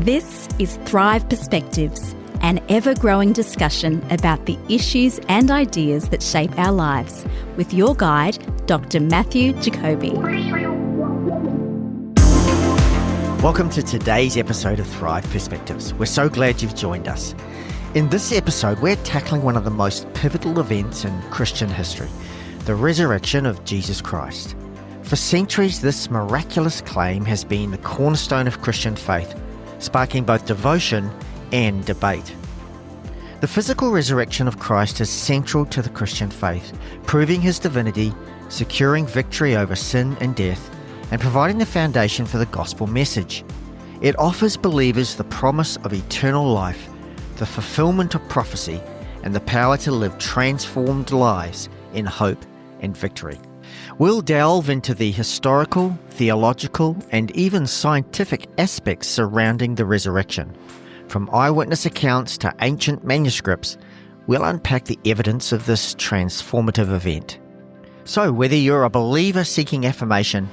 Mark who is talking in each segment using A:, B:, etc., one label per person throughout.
A: This is Thrive Perspectives, an ever-growing discussion about the issues and ideas that shape our lives, with your guide, Dr. Matthew Jacoby.
B: Welcome to today's episode of Thrive Perspectives. We're so glad you've joined us. In this episode, we're tackling one of the most pivotal events in Christian history, the resurrection of Jesus Christ. For centuries, this miraculous claim has been the cornerstone of Christian faith, sparking both devotion and debate. The physical resurrection of Christ is central to the Christian faith, proving his divinity, securing victory over sin and death, and providing the foundation for the gospel message. It offers believers the promise of eternal life, the fulfillment of prophecy, and the power to live transformed lives in hope and victory. We'll delve into the historical, theological, and even scientific aspects surrounding the resurrection. From eyewitness accounts to ancient manuscripts, we'll unpack the evidence of this transformative event. So, whether you're a believer seeking affirmation,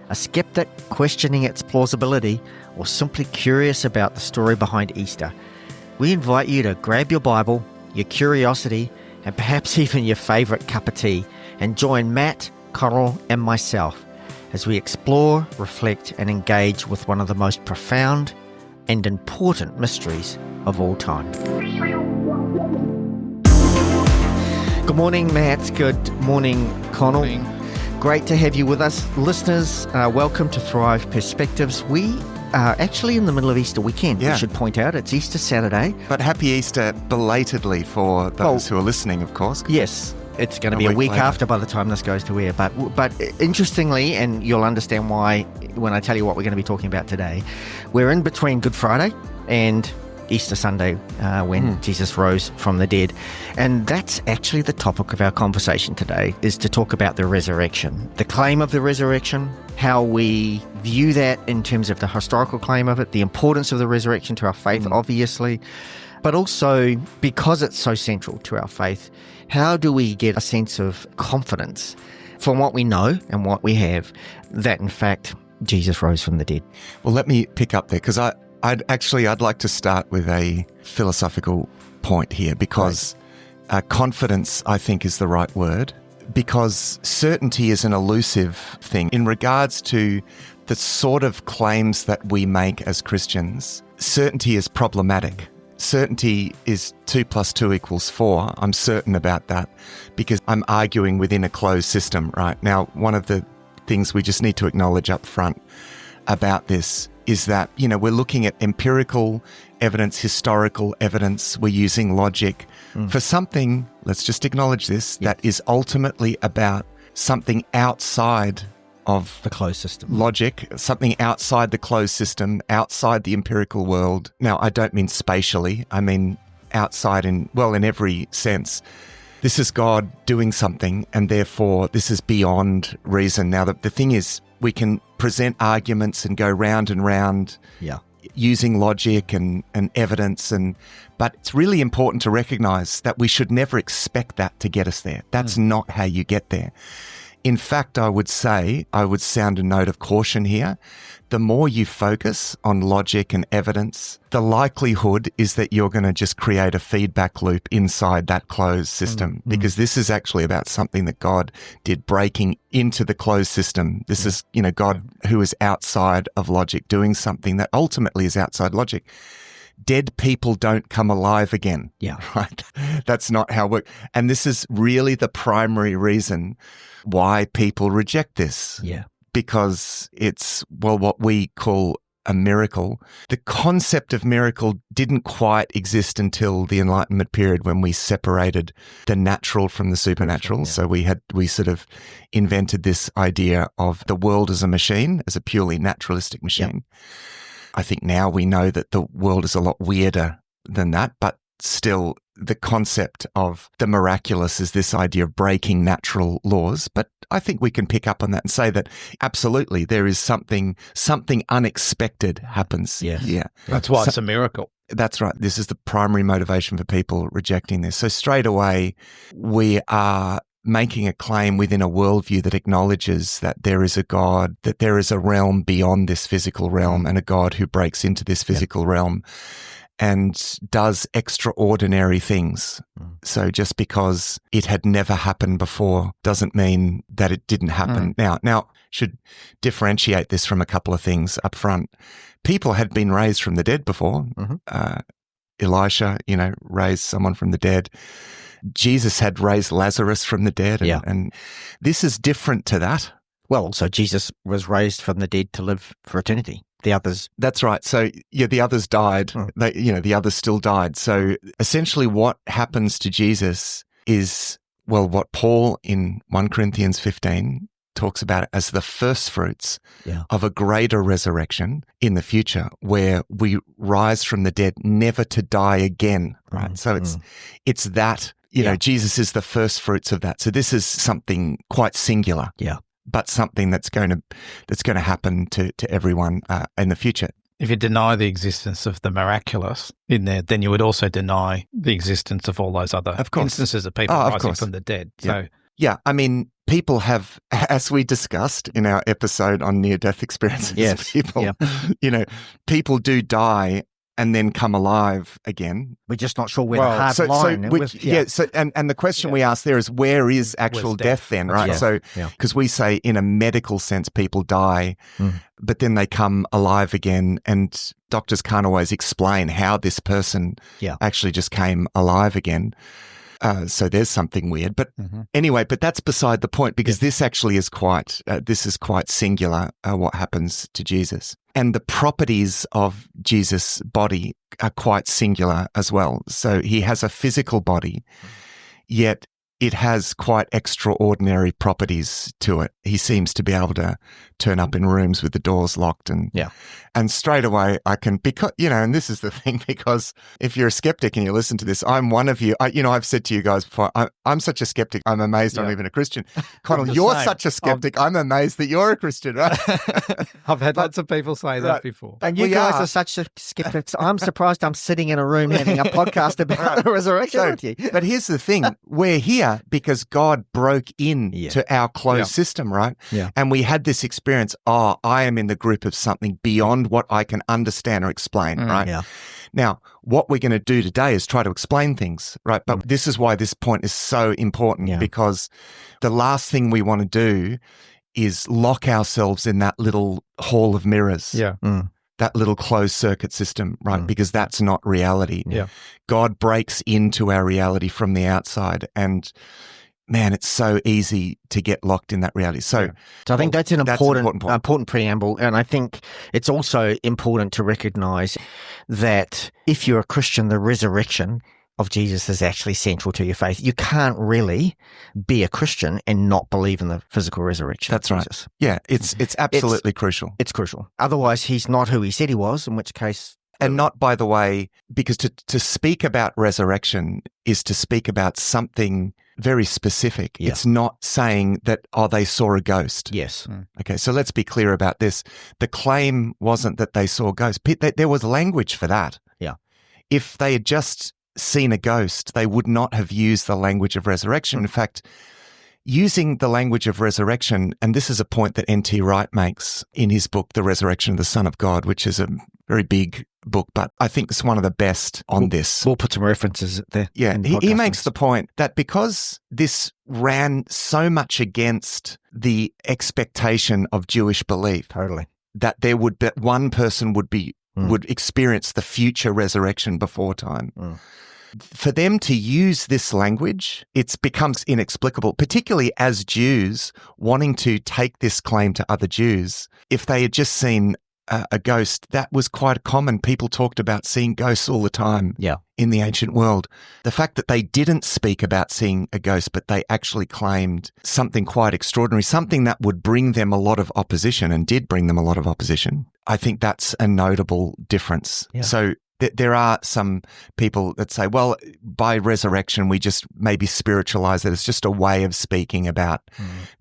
B: a skeptic questioning its plausibility, or simply curious about the story behind Easter, we invite you to grab your Bible, your curiosity, and perhaps even your favourite cup of tea, and join Matt, Coral, and myself as we explore, reflect, and engage with one of the most profound and important mysteries of all time. Good morning, Matt. Good morning, Connell.
C: Good morning.
B: Great to have you with us. Listeners, welcome to Thrive Perspectives. We are actually in the middle of Easter weekend, we should point out. It's Easter Saturday.
C: But happy Easter belatedly for those who are listening, of course.
B: Yes, it's going to be a week after by the time this goes to air. But interestingly, and you'll understand why when I tell you what we're going to be talking about today, we're in between Good Friday and Easter Sunday when Jesus rose from the dead. And that's actually the topic of our conversation today, is to talk about the resurrection, the claim of the resurrection, how we view that in terms of the historical claim of it, the importance of the resurrection to our faith, obviously, but also because it's so central to our faith, how do we get a sense of confidence from what we know and what we have that, in fact, Jesus rose from the dead?
C: Well, let me pick up there, because I'd like to start with a philosophical point here, because confidence, I think, is the right word, because certainty is an elusive thing. In regards to the sort of claims that we make as Christians, certainty is problematic. Certainty is 2 + 2 = 4. I'm certain about that because I'm arguing within a closed system right now. One of the things we just need to acknowledge up front about this is that, we're looking at empirical evidence, historical evidence. We're using logic for something, let's just acknowledge this, that is ultimately about something outside of
B: the closed system.
C: Logic, something outside the closed system, outside the empirical world. Now, I don't mean spatially. I mean outside in every sense. This is God doing something, and therefore this is beyond reason. Now, the thing is, we can present arguments and go round and round using logic and evidence, but it's really important to recognize that we should never expect that to get us there. That's not how you get there. In fact, I would sound a note of caution here. The more you focus on logic and evidence, the likelihood is that you're going to just create a feedback loop inside that closed system, because this is actually about something that God did, breaking into the closed system. This is, God who is outside of logic, doing something that ultimately is outside logic. Dead people don't come alive again. Right? That's not how it works. And this is really the primary reason why people reject this. Because it's, what we call a miracle. The concept of miracle didn't quite exist until the Enlightenment period, when we separated the natural from the supernatural. So we sort of invented this idea of the world as a machine, as a purely naturalistic machine. I think now we know that the world is a lot weirder than that, but still the concept of the miraculous is this idea of breaking natural laws. But I think we can pick up on that and say that absolutely there is something unexpected happens.
D: That's why it's a miracle.
C: That's right. This is the primary motivation for people rejecting this. So straight away, we are making a claim within a worldview that acknowledges that there is a God, that there is a realm beyond this physical realm, and a God who breaks into this physical realm and does extraordinary things. So just because it had never happened before doesn't mean that it didn't happen. Now, should differentiate this from a couple of things up front. People had been raised from the dead before. Elisha, raised someone from the dead. Jesus had raised Lazarus from the dead. And this is different to that.
B: Well, also Jesus was raised from the dead to live for eternity. The others.
C: That's right. So, the others died. The others still died. So essentially what happens to Jesus is, what Paul in 1 Corinthians 15 talks about it as the first fruits of a greater resurrection in the future, where we rise from the dead, never to die again. Right. So it's that, Jesus is the first fruits of that. So this is something quite singular. But something that's going to happen to everyone in the future.
D: If you deny the existence of the miraculous in there, then you would also deny the existence of all those other instances of people rising from the dead. So,
C: people have, as we discussed in our episode on near-death experiences, people do die and then come alive again.
B: We're just not sure where the hard line is.
C: And the question we ask there is, where is actual death then, right? So, because we say in a medical sense, people die, but then they come alive again, and doctors can't always explain how this person actually just came alive again. So there's something weird, but anyway, but that's beside the point, because this actually is quite singular, what happens to Jesus. And the properties of Jesus' body are quite singular as well. So he has a physical body, yet it has quite extraordinary properties to it. He seems to be able to turn up in rooms with the doors locked, and straight away I can, because and this is the thing, because if you're a skeptic and you listen to this, I'm one of you. I've said to you guys before, I'm such a skeptic, I'm amazed I'm even a Christian. Connell, you're such a skeptic, I'm amazed that you're a Christian, right?
D: I've had lots of people say that before.
B: And you guys are such skeptics. I'm surprised I'm sitting in a room having a podcast about the resurrection with you.
C: But here's the thing, we're here because God broke into our closed system, right? And we had this experience, I am in the grip of something beyond what I can understand or explain, right? Now, what we're going to do today is try to explain things, right? But this is why this point is so important, because the last thing we want to do is lock ourselves in that little hall of mirrors. That little closed circuit system, right? Because that's not reality. God breaks into our reality from the outside, and man, it's so easy to get locked in that reality. So
B: I think that's an important preamble. And I think it's also important to recognize that if you're a Christian, the resurrection of Jesus is actually central to your faith. You can't really be a Christian and not believe in the physical resurrection.
C: That's right. Jesus. Yeah, it's absolutely crucial.
B: It's crucial. Otherwise, he's not who he said he was, in which case...
C: And not, by the way, because to speak about resurrection is to speak about something very specific. It's not saying that, they saw a ghost.
B: Yes.
C: Okay, so let's be clear about this. The claim wasn't that they saw ghosts. There was language for that. If they had just seen a ghost, they would not have used the language of resurrection. In fact, using the language of resurrection, and this is a point that N.T. Wright makes in his book, The Resurrection of the Son of God, which is a very big book, but I think it's one of the best on this.
B: We'll put some references there.
C: Yeah, he makes the point that because this ran so much against the expectation of Jewish belief, that there would be one person would experience the future resurrection before time. For them to use this language, it becomes inexplicable, particularly as Jews wanting to take this claim to other Jews. If they had just seen a ghost, that was quite common. People talked about seeing ghosts all the time in the ancient world. The fact that they didn't speak about seeing a ghost, but they actually claimed something quite extraordinary, something that would bring them a lot of opposition, and did bring them a lot of opposition, I think that's a notable difference. So there are some people that say, well, by resurrection, we just maybe spiritualize it. It's just a way of speaking about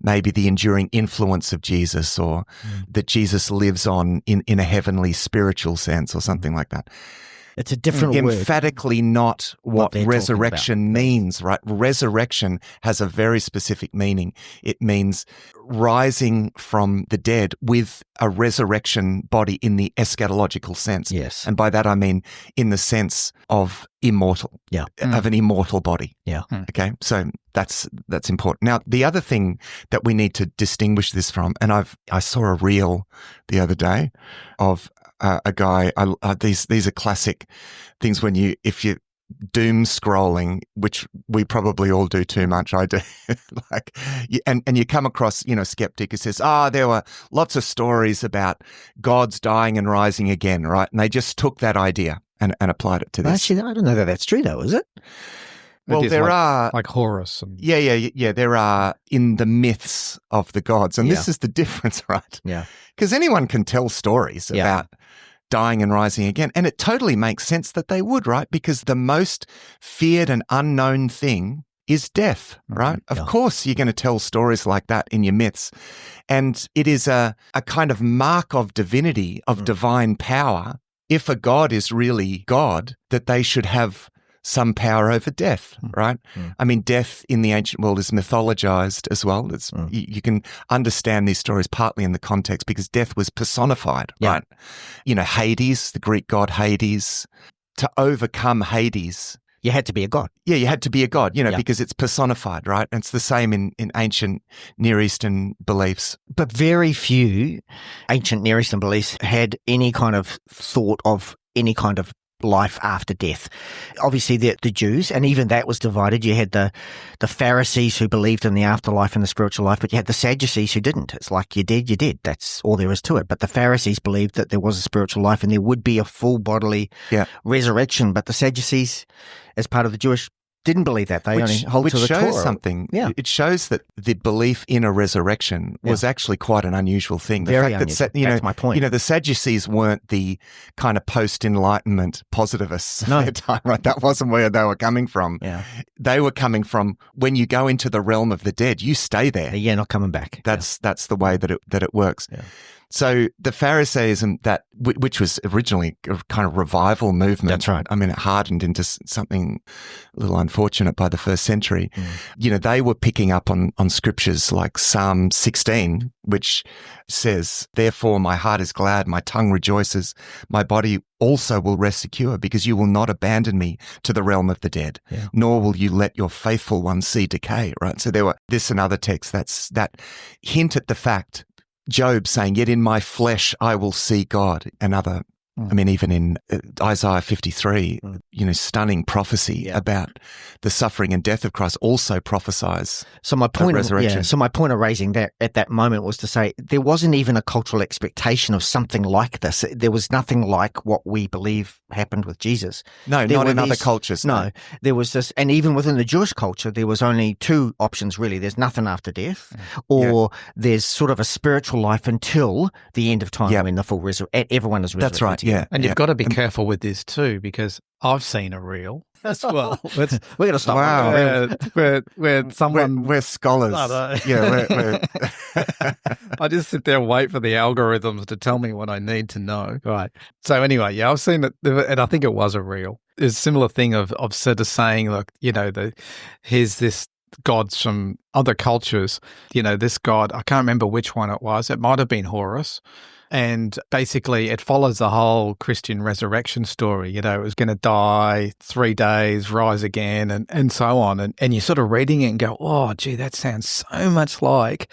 C: maybe the enduring influence of Jesus, or that Jesus lives on in a heavenly spiritual sense, or something like that.
B: It's a different word.
C: Emphatically not what resurrection means, right? Resurrection has a very specific meaning. It means rising from the dead with a resurrection body in the eschatological sense.
B: Yes.
C: And by that I mean in the sense of immortal, of an immortal body.
B: Yeah.
C: Okay. So that's important. Now, the other thing that we need to distinguish this from, and I saw a reel the other day of a guy. These are classic things if you doom scrolling, which we probably all do too much. I do, and you come across, skeptic who says, there were lots of stories about gods dying and rising again, right? And they just took that idea and applied it to this.
B: Actually, I don't know that that's true, though, is it?
C: Well, there are
D: like Horus.
C: There are in the myths of the gods, and this is the difference, right?
B: Yeah,
C: because anyone can tell stories about dying and rising again, and it totally makes sense that they would, right? Because the most feared and unknown thing is death, right? Of course, you're going to tell stories like that in your myths, and it is a kind of mark of divinity, of divine power. If a god is really God, that they should have some power over death, right? I mean, death in the ancient world is mythologized as well. It's you can understand these stories partly in the context because death was personified, right? Hades, the Greek god Hades. To overcome Hades,
B: you had to be a god.
C: Yeah, you had to be a god, because it's personified, right? And it's the same in ancient Near Eastern beliefs.
B: But very few ancient Near Eastern beliefs had any kind of thought of any kind of life after death. Obviously, the Jews, and even that was divided. You had the Pharisees who believed in the afterlife and the spiritual life, but you had the Sadducees who didn't. It's like you're dead, you're dead. That's all there is to it. But the Pharisees believed that there was a spiritual life and there would be a full bodily resurrection. But the Sadducees, as part of the Jewish, didn't believe that. They only hold to the Torah.
C: Which shows something.
B: Yeah.
C: It shows that the belief in a resurrection was actually quite an unusual thing.
B: Very unusual. That's my point.
C: The Sadducees weren't the kind of post-Enlightenment positivists of their time, right? That wasn't where they were coming from.
B: Yeah.
C: They were coming from when you go into the realm of the dead, you stay there.
B: Yeah, not coming back.
C: That's the way that it works. Yeah. So the Pharisaism, which was originally a kind of revival movement.
B: That's right.
C: I mean, it hardened into something a little unfortunate by the first century. They were picking up on scriptures like Psalm 16, which says, "Therefore my heart is glad, my tongue rejoices, my body also will rest secure, because you will not abandon me to the realm of the dead, nor will you let your faithful one see decay," right? So there were this and other texts that hint at the fact. Job saying, "Yet in my flesh I will see God." Another, I mean, even in Isaiah 53, stunning prophecy about the suffering and death of Christ also prophesies resurrection.
B: So my point of raising that at that moment was to say there wasn't even a cultural expectation of something like this. There was nothing like what we believe happened with Jesus.
C: No, not in other cultures.
B: No, there was this, and even within the Jewish culture, there was only two options really. There's nothing after death, or there's sort of a spiritual life until the end of time when the full everyone is resurrected.
C: That's right. Yeah,
D: and you've got to be careful with this too, because I've seen a reel as well.
B: We're going to stop.
C: Wow.
D: Where someone...
C: We're scholars.
D: We're I just sit there and wait for the algorithms to tell me what I need to know. Right. So anyway, I've seen it, and I think it was a reel. It's a similar thing of sort of saying, look, here's this gods from other cultures. This god, I can't remember which one it was. It might have been Horus. And basically, it follows the whole Christian resurrection story. It was going to die 3 days, rise again, and so on. And you're sort of reading it and go, oh, gee, that sounds so much like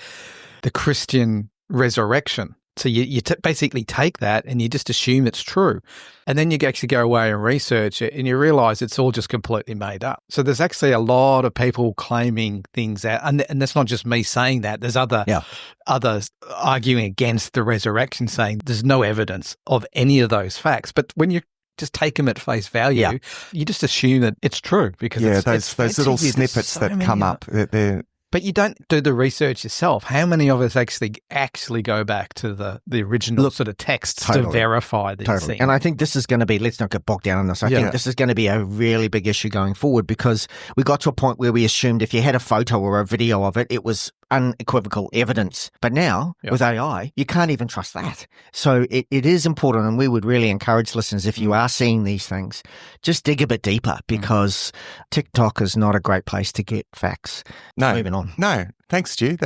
D: the Christian resurrection. So you basically take that and you just assume it's true. And then you actually go away and research it and you realize it's all just completely made up. So there's actually a lot of people claiming things out. And that's not just me saying that. There's others arguing against the resurrection, saying there's no evidence of any of those facts. But when you just take them at face value, you just assume that it's true. Because
C: those little snippets that come up, they're...
D: But you don't do the research yourself. How many of us actually go back to the original sort of texts to verify these things?
B: And I think this is going to be, let's not get bogged down in this. I think this is going to be a really big issue going forward, because we got to a point where we assumed if you had a photo or a video of it, it was unequivocal evidence. But now, with AI, you can't even trust that. So it is important, and we would really encourage listeners, if you are seeing these things, just dig a bit deeper, because TikTok is not a great place to get facts.
C: No.
B: Moving on.
C: No. Thanks, Stu.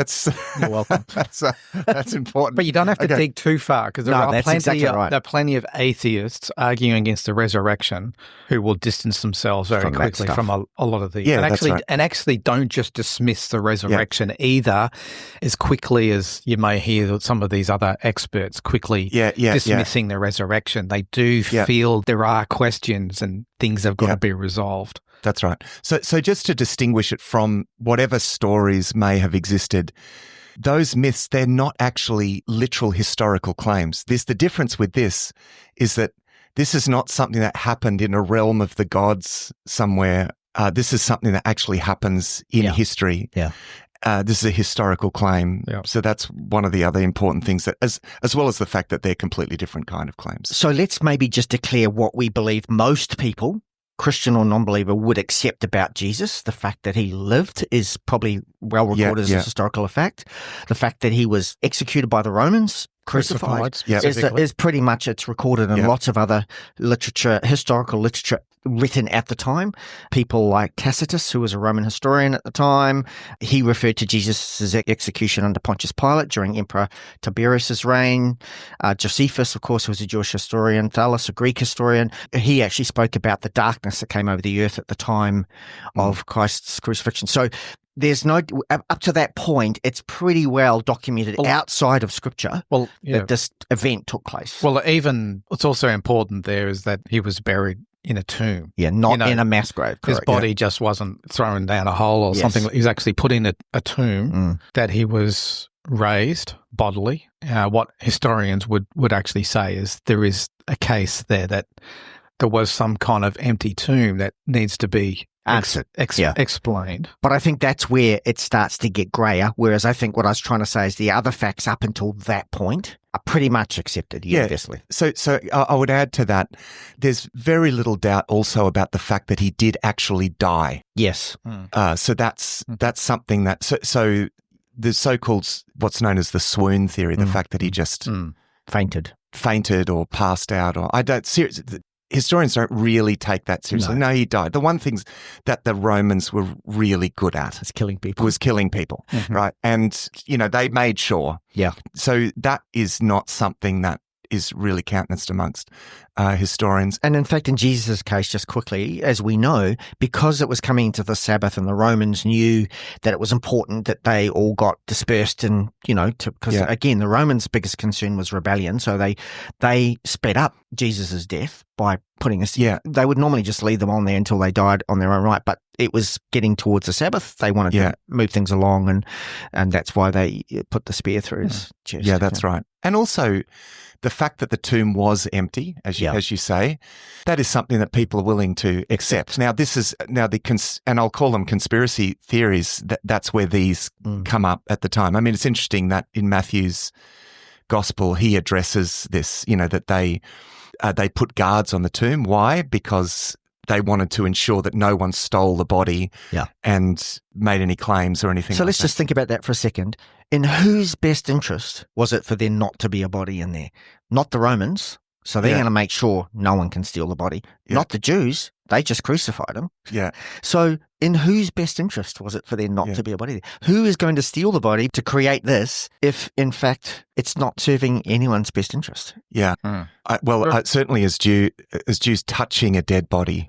B: You're welcome.
C: That's important.
D: But you don't have to dig too far, because there are plenty of atheists arguing against the resurrection who will distance themselves very quickly from a lot of these. And actually don't just dismiss the resurrection either as quickly as you may hear some of these other experts quickly dismissing the resurrection. They do feel there are questions and things have got to be resolved.
C: That's right. So just to distinguish it from whatever stories may have existed, those myths, they're not actually literal historical claims. The difference with this is that this is not something that happened in a realm of the gods somewhere. This is something that actually happens in history. Yeah. This is a historical claim. Yeah. So that's one of the other important things, that as well as the fact that they're completely different kind of claims.
B: So let's maybe just declare what we believe most people, Christian or non-believer, would accept about Jesus. The fact that he lived is probably well recorded as a historical fact. The fact that he was executed by the Romans, crucified, is pretty much, it's recorded in lots of other literature, historical literature written at the time. People like Tacitus, who was a Roman historian at the time, he referred to Jesus' execution under Pontius Pilate during Emperor Tiberius's reign. Josephus, of course, was a Jewish historian. Thales, a Greek historian. He actually spoke about the darkness that came over the earth at the time of Christ's crucifixion. So there's no, up to that point, it's pretty well documented outside of Scripture that this event took place.
D: Well, even what's also important there is that he was buried in a tomb.
B: Yeah, not in a mass grave.
D: Correct. His body just wasn't thrown down a hole or something. He was actually put in a tomb, that he was raised bodily. What historians would actually say is there is a case there that there was some kind of empty tomb that needs to be explained. But
B: I think that's where it starts to get grayer, whereas I think what I was trying to say is the other facts up until that point are pretty much accepted universally.
C: So I would add to that, there's very little doubt also about the fact that he did actually die.
B: Yes.
C: So that's something that, so the so-called, what's known as the swoon theory, the fact that he just fainted or passed out, or historians don't really take that seriously. No, he died. The one thing that the Romans were really good at
B: was killing people,
C: right? And, they made sure.
B: Yeah.
C: So that is not something that is really countenanced amongst historians.
B: And in fact, in Jesus' case, just quickly, as we know, because it was coming into the Sabbath and the Romans knew that it was important that they all got dispersed and, because again, the Romans' biggest concern was rebellion. So they sped up Jesus' death by putting they would normally just leave them on there until they died on their own right. But it was getting towards the Sabbath. They wanted to move things along, and that's why they put the spear through his chest.
C: Yeah, that's right. And also the fact that the tomb was empty, as you say, that is something that people are willing to accept. Now, and I'll call them conspiracy theories. That's where these come up at the time. I mean, it's interesting that in Matthew's gospel, he addresses this. That they put guards on the tomb. Why? Because they wanted to ensure that no one stole the body and made any claims or anything.
B: So let's just think about that for a second. In whose best interest was it for there not to be a body in there? Not the Romans. So they're going to make sure no one can steal the body. Yeah. Not the Jews. They just crucified him.
C: Yeah.
B: So in whose best interest was it for there not to be a body there? Who is going to steal the body to create this if, in fact, it's not serving anyone's best interest?
C: Yeah. Certainly as Jews touching a dead body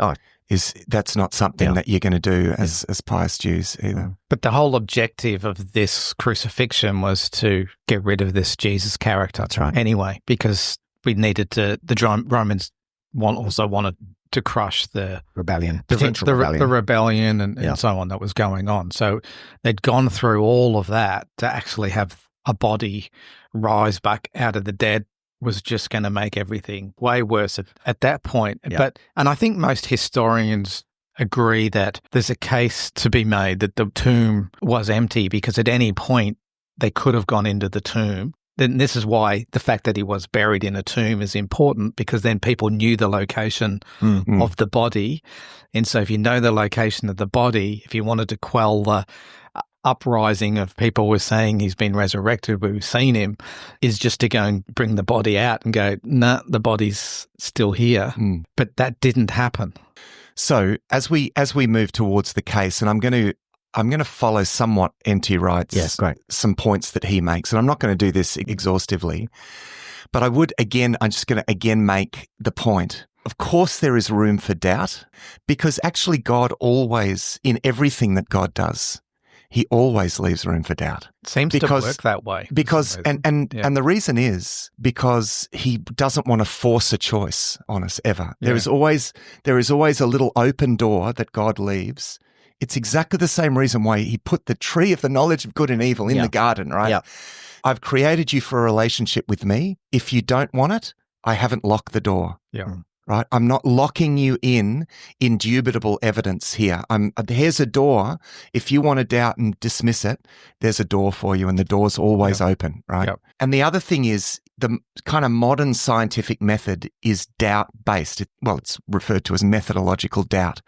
C: that's not something that you're going to do as pious Jews either.
D: But the whole objective of this crucifixion was to get rid of this Jesus character.
B: That's right.
D: Anyway, because we needed to, the Romans also wanted to crush the
B: rebellion,
D: the rebellion and so on that was going on. So they'd gone through all of that to actually have a body rise back out of the dead was just going to make everything way worse at that point. Yeah. And I think most historians agree that there's a case to be made that the tomb was empty because at any point they could have gone into the tomb. Then this is why the fact that he was buried in a tomb is important, because then people knew the location of the body. And so if you know the location of the body, if you wanted to quell uprising of people were saying he's been resurrected, we've seen him, is just to go and bring the body out and go, nah, the body's still here. But that didn't happen.
C: So as we move towards the case, and I'm going to follow somewhat N.T. Wright's some points that he makes, and I'm not going to do this exhaustively, but I'm just going to again make the point. Of course, there is room for doubt, because actually God always, in everything that God does, he always leaves room for doubt.
D: Seems to work that way.
C: Because and the reason is because he doesn't want to force a choice on us ever. There is always a little open door that God leaves. It's exactly the same reason why he put the tree of the knowledge of good and evil in the garden, right? Yeah. I've created you for a relationship with me. If you don't want it, I haven't locked the door.
D: Yeah.
C: Right? I'm not locking you in indubitable evidence here. Here's a door. If you want to doubt and dismiss it, there's a door for you, and the door's always open, right? Yep. And the other thing is the kind of modern scientific method is doubt-based. It's referred to as methodological doubt,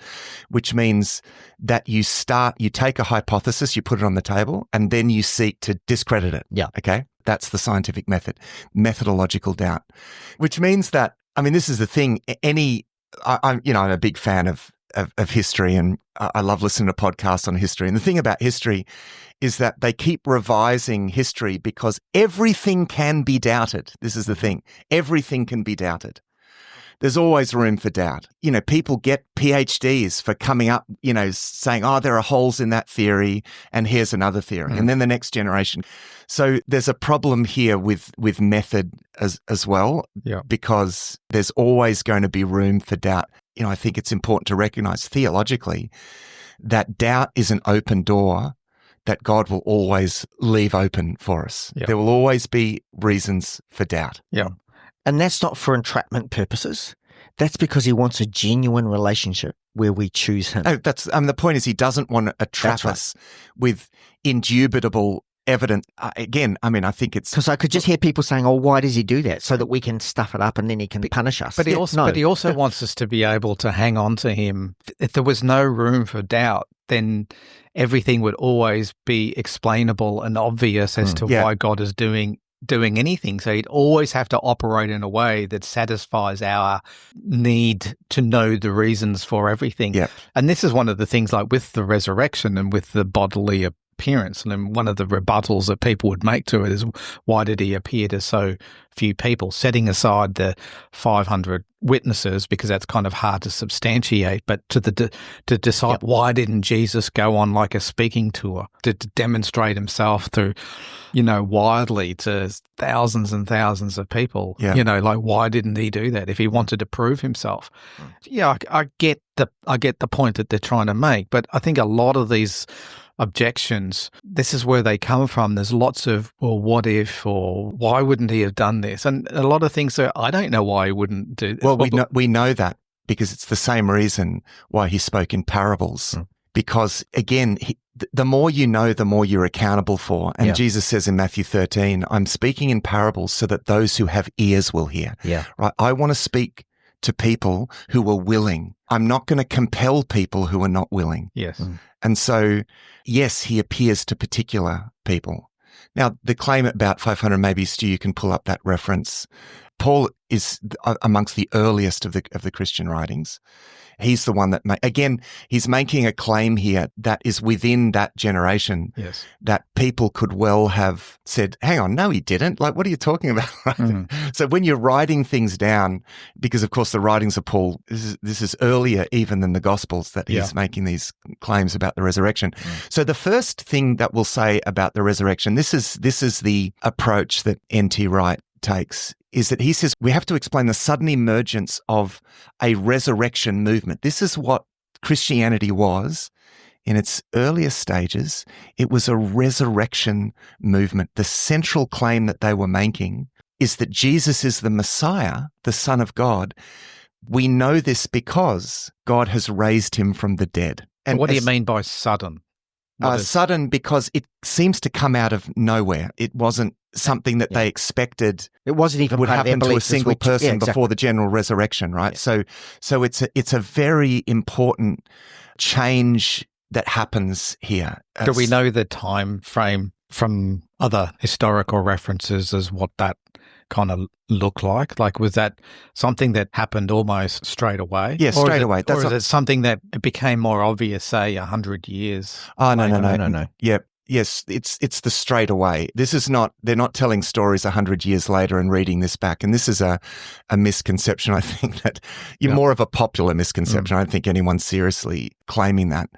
C: which means that you take a hypothesis, you put it on the table, and then you seek to discredit it.
B: Yeah.
C: Okay? That's the scientific method, methodological doubt, which means that, I mean, this is the thing. I'm a big fan of history, and I love listening to podcasts on history. And the thing about history is that they keep revising history because everything can be doubted. This is the thing. Everything can be doubted. There's always room for doubt. People get PhDs for coming up, saying, oh, there are holes in that theory, and here's another theory. And then the next generation. So there's a problem here with method as well, because there's always going to be room for doubt. I think it's important to recognize theologically that doubt is an open door that God will always leave open for us. There will always be reasons for doubt.
D: Yeah.
B: And that's not for entrapment purposes. That's because he wants a genuine relationship where we choose him.
C: Oh, the point is he doesn't want to trap us with indubitable evidence. Again, I mean, I think it's...
B: Because I could just hear people saying, oh, why does he do that? So that we can stuff it up and then he can punish us.
D: But he also wants us to be able to hang on to him. If there was no room for doubt, then everything would always be explainable and obvious as to why God is doing anything. So he'd always have to operate in a way that satisfies our need to know the reasons for everything.
C: Yep.
D: And this is one of the things, like with the resurrection and with the bodily appearance. And then one of the rebuttals that people would make to it is, why did he appear to so few people, setting aside the 500 witnesses, because that's kind of hard to substantiate, but to decide why didn't Jesus go on like a speaking tour to demonstrate himself through, widely to thousands and thousands of people? Like, why didn't he do that if he wanted to prove himself? I get the point that they're trying to make, but I think a lot of these objections, this is where they come from. There's lots of, well, what if, or why wouldn't he have done this? And a lot of things are, I don't know why he wouldn't do this.
C: Well, we know that because it's the same reason why he spoke in parables. Because again, the more you know, the more you're accountable for. And Jesus says in Matthew 13, I'm speaking in parables so that those who have ears will hear.
B: Yeah.
C: Right? I want to speak to people who are willing. I'm not going to compel people who are not willing.
D: Yes.
C: And so, yes, he appears to particular people. Now, the claim about 500, maybe Stu, you can pull up that reference. Paul is amongst the earliest of the Christian writings. He's the one that, again, he's making a claim here that is within that generation, that people could well have said, hang on, no, he didn't. Like, what are you talking about? So when you're writing things down, because of course the writings of Paul, this is earlier even than the Gospels that he's making these claims about the resurrection. So the first thing that we'll say about the resurrection, this is the approach that N.T. Wright takes, is that he says we have to explain the sudden emergence of a resurrection movement. This is what Christianity was in its earliest stages. It was a resurrection movement. The central claim that they were making is that Jesus is the Messiah, the Son of God. We know this because God has raised him from the dead.
D: And what do you mean by sudden?
C: Sudden because it seems to come out of nowhere. It wasn't something that they expected.
B: It wasn't even
C: would happen to a single person before the general resurrection, right?
B: Yeah.
C: So it's a very important change that happens here.
D: Do we know the time frame from other historical references as what that kind of looked like? Like, was that something that happened almost straight away?
C: Yeah, straight away.
D: Or is it something that became more obvious, say, 100 years?
C: Oh, no. Yeah. Yes, it's the straight away. This is not, they're not telling stories 100 years later and reading this back. And this is a misconception, I think, that you're more of a popular misconception. I don't think anyone's seriously claiming that.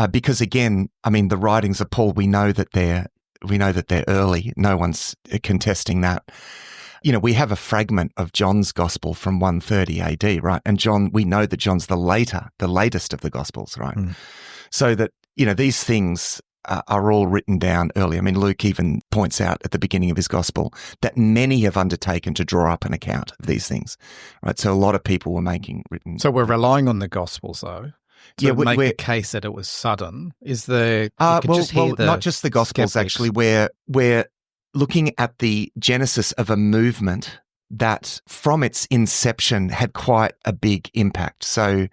C: Because again, I mean, the writings of Paul, we know that they're early. No one's contesting that. You know, we have a fragment of John's gospel from 130 AD, right? And we know that John's the latest of the gospels, right? So that, you know, these things are all written down early. I mean, Luke even points out at the beginning of his gospel that many have undertaken to draw up an account of these things, right? So a lot of people were written.
D: So we're relying on the gospels, though. To make the case that it was sudden. Is the
C: not just the Gospels, skeptics. Actually. We're looking at the genesis of a movement that, from its inception, had quite a big impact. So,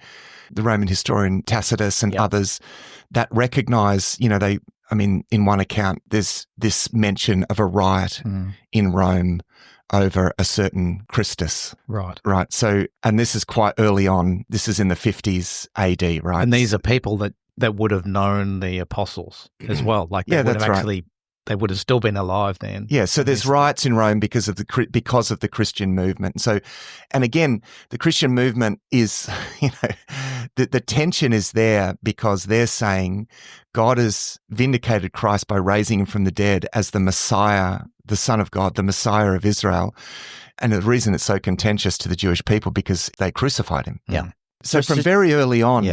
C: the Roman historian Tacitus and others that recognize, you know, in one account, there's this mention of a riot in Rome over a certain Christus.
D: Right.
C: So, and this is quite early on. This is in the 50s AD, right?
D: And these are people that would have known the apostles as well. Like, they would have still been alive then.
C: Yeah. So there's riots in Rome because of the Christian movement. So, and again, the Christian movement is, you know, the tension is there because they're saying God has vindicated Christ by raising him from the dead as the Messiah, the Son of God, the Messiah of Israel. And the reason it's so contentious to the Jewish people because they crucified him.
B: Yeah.
C: So from very early on,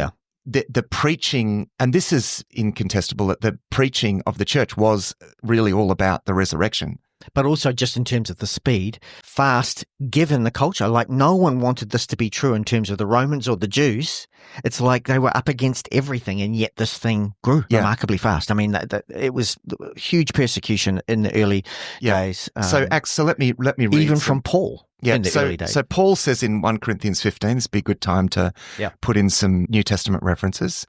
C: the preaching, and this is incontestable, that the preaching of the church was really all about the resurrection.
B: But also just in terms of the speed, fast, given the culture, like no one wanted this to be true in terms of the Romans or the Jews. It's like they were up against everything, and yet this thing grew remarkably fast. I mean, it was huge persecution in the early days.
C: So let me read
B: even from Paul. In the early days.
C: So Paul says in 1 Corinthians 15, this would be a good time to put in some New Testament references.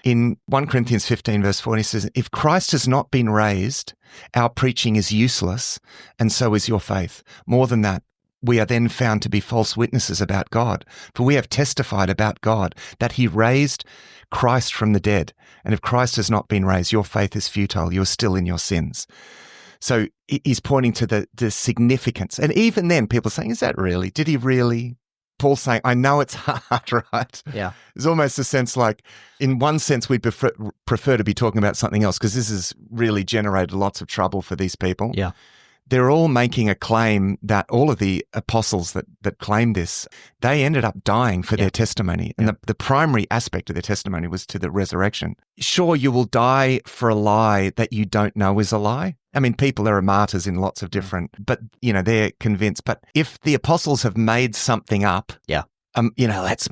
C: In 1 Corinthians 15, verse 4, he says, if Christ has not been raised, our preaching is useless, and so is your faith. More than that, we are then found to be false witnesses about God. For we have testified about God that he raised Christ from the dead. And if Christ has not been raised, your faith is futile. You are still in your sins. So he's pointing to the significance. And even then, people are saying, is that really? Did he really? Paul's saying, I know it's hard, right?
B: Yeah.
C: There's almost a sense like, in one sense, we'd prefer to be talking about something else because this has really generated lots of trouble for these people.
B: Yeah.
C: They're all making a claim that all of the apostles that claimed this, they ended up dying for their testimony. And the primary aspect of their testimony was to the resurrection. Sure, you will die for a lie that you don't know is a lie. I mean, people are martyrs in lots of different, but, you know, they're convinced. But if the apostles have made something up, you know, let's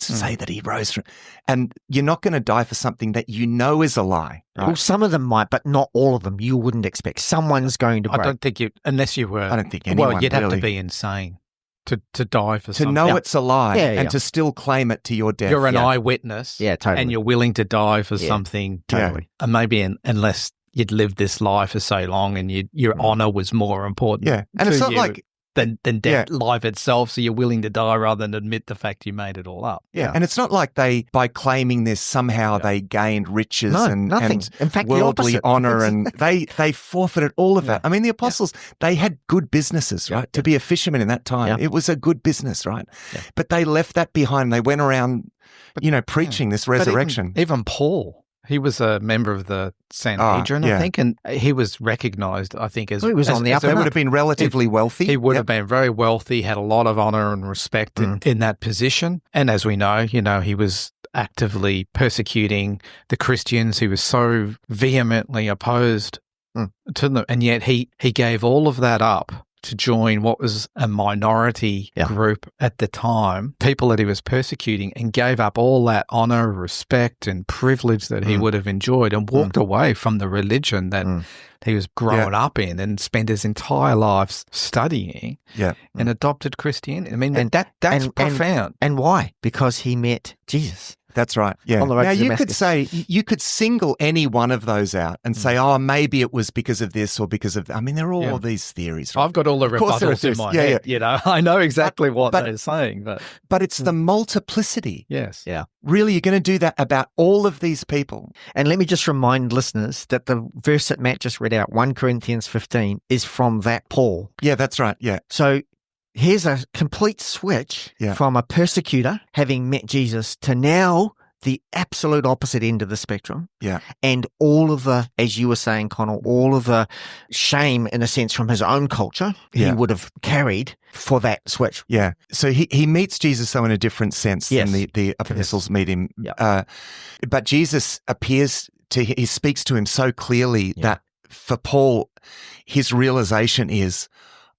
C: say that he rose from, and you're not going to die for something that you know is a lie. Right?
B: Well, some of them might, but not all of them. You wouldn't expect. Someone's going to break.
D: I don't think unless you were.
C: I don't think anyone.
D: Well, you'd
C: really
D: have to be insane to die for something.
C: To know it's a lie and to still claim it to your death.
D: You're an eyewitness.
B: Yeah, totally.
D: And you're willing to die for something.
B: Totally.
D: And maybe unless you'd lived this life for so long and your honor was more important.
C: Yeah. And it's not like
D: than death, life itself, so you're willing to die rather than admit the fact you made it all up.
C: Yeah. And it's not like by claiming this, somehow they gained riches and
B: in fact,
C: worldly honor, and they forfeited all of that. I mean, the apostles, they had good businesses, right? To be a fisherman in that time, it was a good business, right? Yeah. But they left that behind. They went around, preaching this resurrection.
D: Even Paul. He was a member of the Sanhedrin, I think, and he was recognized, I think, as...
B: Well, he was on the up and up.
C: They would have been relatively wealthy.
D: He would have been very wealthy, had a lot of honor and respect in that position. And as we know, he was actively persecuting the Christians. He was so vehemently opposed to them. And yet he gave all of that up to join what was a minority group at the time, people that he was persecuting, and gave up all that honor, respect, and privilege that he would have enjoyed and walked away from the religion that he was growing up in and spent his entire life studying and adopted Christianity. I mean, that's profound.
B: And why? Because he met Jesus.
C: That's right. Yeah.
B: On the road
C: now
B: to
C: you
B: Damascus.
C: could say, you could single any one of those out and say, oh, maybe it was because of this or because of, I mean, there are all these theories. Right?
D: I've got all the rebuttals in my head. You know, I know exactly what they're saying.
C: But it's the multiplicity.
D: Yes.
B: Yeah.
C: Really, you're going to do that about all of these people.
B: And let me just remind listeners that the verse that Matt just read out, 1 Corinthians 15, is from that Paul.
C: Yeah, that's right. Yeah.
B: So here's a complete switch from a persecutor having met Jesus to now the absolute opposite end of the spectrum.
C: Yeah.
B: And all of the, as you were saying, Connell, all of the shame, in a sense, from his own culture he would have carried for that switch.
C: Yeah. So he meets Jesus, though, in a different sense than the apostles meet him. But Jesus he speaks to him so clearly that for Paul, his realization is,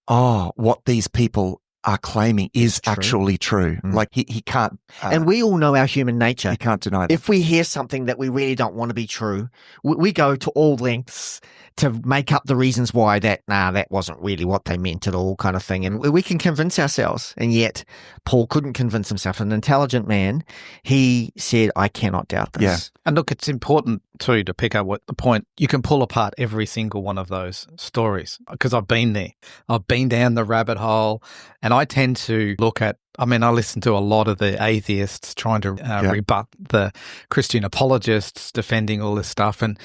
C: what these people are claiming is actually true. Like he can't.
B: And we all know our human nature.
C: He can't deny that.
B: If we hear something that we really don't want to be true, we go to all lengths to make up the reasons why that wasn't really what they meant at all, kind of thing. And we can convince ourselves. And yet Paul couldn't convince himself. An intelligent man, he said, I cannot doubt this.
C: Yeah.
D: And look, it's important too to pick up what the point. You can pull apart every single one of those stories because I've been there. I've been down the rabbit hole, and I tend to look at, I listen to a lot of the atheists trying to rebut the Christian apologists defending all this stuff. And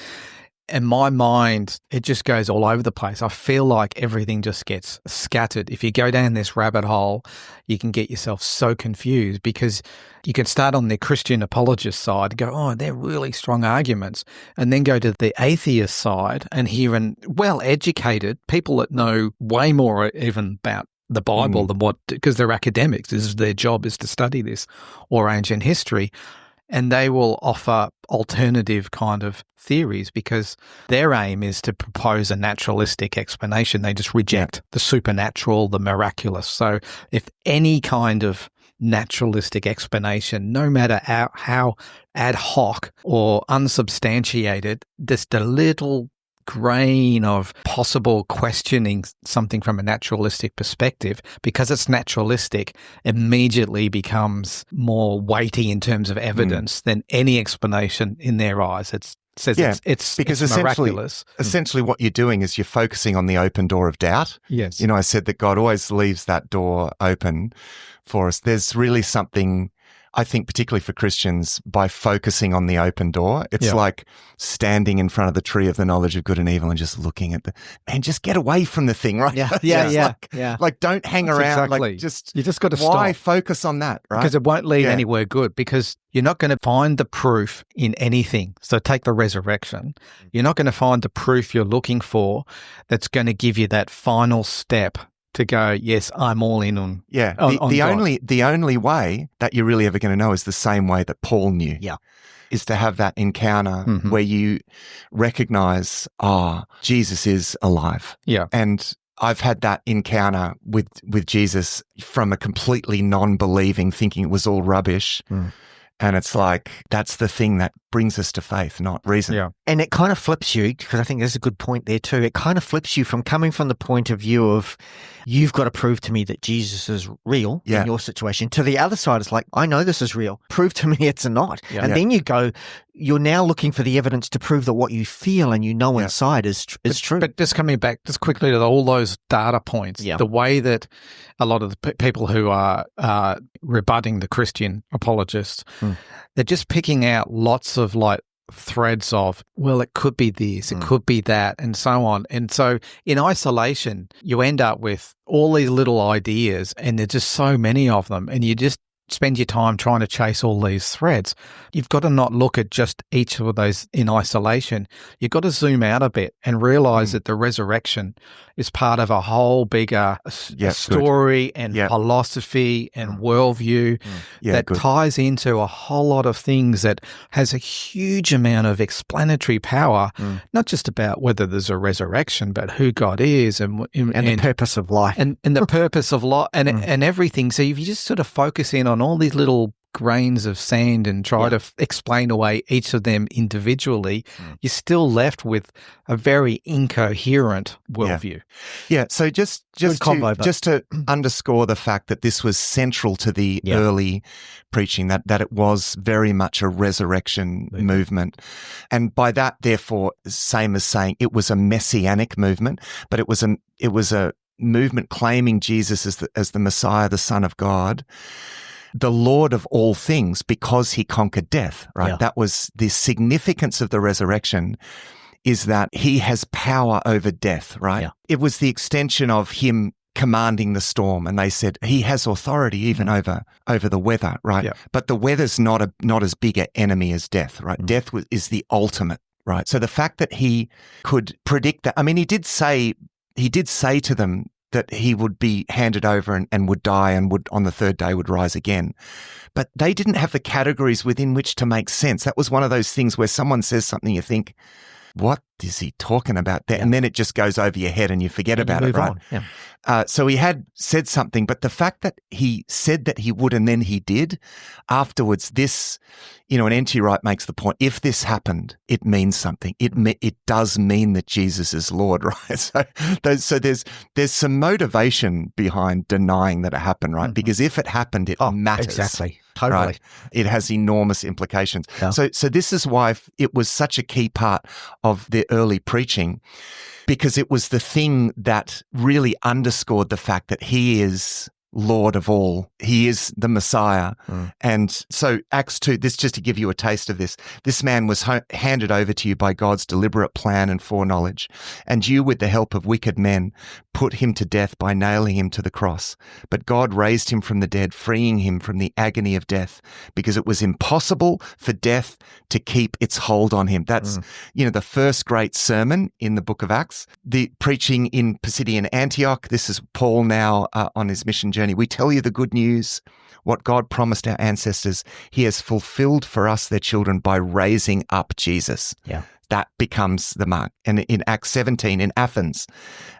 D: in my mind, it just goes all over the place. I feel like everything just gets scattered. If you go down this rabbit hole, you can get yourself so confused because you can start on the Christian apologist side and go, they're really strong arguments, and then go to the atheist side and hear well-educated people that know way more even about the Bible than because they're academics. Their job is to study this or ancient history. And they will offer alternative kind of theories because their aim is to propose a naturalistic explanation. They just reject the supernatural, the miraculous. So if any kind of naturalistic explanation, no matter how ad hoc or unsubstantiated, just a little grain of possible questioning something from a naturalistic perspective, because it's naturalistic, immediately becomes more weighty in terms of evidence than any explanation in their eyes. It's because it's miraculous.
C: Essentially what you're doing is you're focusing on the open door of doubt.
D: Yes.
C: I said that God always leaves that door open for us. There's really something, I think, particularly for Christians, by focusing on the open door. It's like standing in front of the tree of the knowledge of good and evil and just looking at just get away from the thing, right? Like don't hang around.
D: Exactly.
C: Like
D: you just got to
C: why
D: stop.
C: Focus on that, right?
D: Because it won't lead anywhere good, because you're not going to find the proof in anything. So take the resurrection. You're not going to find the proof you're looking for that's going to give you that final step to go, yes, I'm all in on.
C: Yeah.
D: On
C: The only way that you're really ever going to know is the same way that Paul knew.
B: Yeah.
C: Is to have that encounter where you recognize, Jesus is alive.
D: Yeah.
C: And I've had that encounter with Jesus from a completely non-believing, thinking it was all rubbish. And it's like, that's the thing that brings us to faith, not reason.
D: Yeah.
B: And it kind of flips you, because I think there's a good point there too. It kind of flips you from coming from the point of view of, you've got to prove to me that Jesus is real in your situation, to the other side. It's like, I know this is real. Prove to me it's not.
D: Yeah.
B: And then you go, you're now looking for the evidence to prove that what you feel and you know inside is true.
D: But just coming back just quickly to all those data points, the way that a lot of the people who are rebutting the Christian apologists, they're just picking out lots of like threads of, well, it could be this, it could be that, and so on. And so in isolation, you end up with all these little ideas, and there's just so many of them, and you just spend your time trying to chase all these threads. You've got to not look at just each of those in isolation. You've got to zoom out a bit and realize that the resurrection is part of a whole bigger story and philosophy and worldview that ties into a whole lot of things, that has a huge amount of explanatory power, not just about whether there's a resurrection, but who God is and
B: the purpose of life.
D: And the purpose of life and everything. So if you just sort of focus in on all these little grains of sand and try to explain away each of them individually, you're still left with a very incoherent worldview.
C: Yeah. So just to underscore the fact that this was central to the early preaching, that it was very much a resurrection movement. And by that, therefore, same as saying it was a messianic movement, but it was a movement claiming Jesus as the Messiah, the Son of God, the Lord of all things, because he conquered death, right? Yeah. That was the significance of the resurrection, is that he has power over death, right? Yeah. It was the extension of him commanding the storm, and they said he has authority even over the weather, right? Yeah. But the weather's not as big an enemy as death, right? Death is the ultimate, right? So the fact that he could predict that, I mean, he did say to them that he would be handed over and would die and would on the third day would rise again. But they didn't have the categories within which to make sense. That was one of those things where someone says something, you think, what is he talking about there? Yeah. And then it just goes over your head and you forget about it, right? Yeah. So he had said something, but the fact that he said that he would and then he did afterwards, this, and N.T. Wright makes the point, if this happened, it means something. It does mean that Jesus is Lord, right? So there's some motivation behind denying that it happened, right? Mm-hmm. Because if it happened, it matters.
B: Exactly. Totally.
C: Right? It has enormous implications. Yeah. So this is why it was such a key part of the early preaching, because it was the thing that really underscored the fact that he is Lord of all. He is the Messiah. And so Acts 2, this just to give you a taste of this man was handed over to you by God's deliberate plan and foreknowledge, and you, with the help of wicked men, put him to death by nailing him to the cross. But God raised him from the dead, freeing him from the agony of death, because it was impossible for death to keep its hold on him. That's, the first great sermon in the book of Acts. The preaching in Pisidian Antioch, this is Paul now on his mission journey. We tell you the good news, what God promised our ancestors, he has fulfilled for us, their children, by raising up Jesus. Yeah. That becomes the mark. And in Acts 17 in Athens,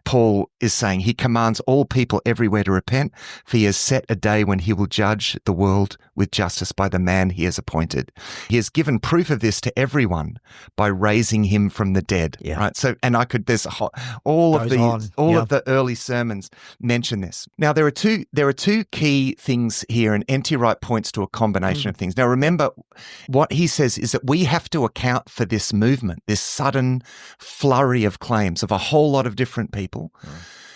C: Paul is saying he commands all people everywhere to repent, for he has set a day when he will judge the world with justice by the man he has appointed. He has given proof of this to everyone by raising him from the dead. Yeah. Right. So, and there's all of the early sermons mention this. Now there are two key things here, and N.T. Wright points to a combination of things. Now remember, what he says is that we have to account for this movement, this sudden flurry of claims of a whole lot of different people.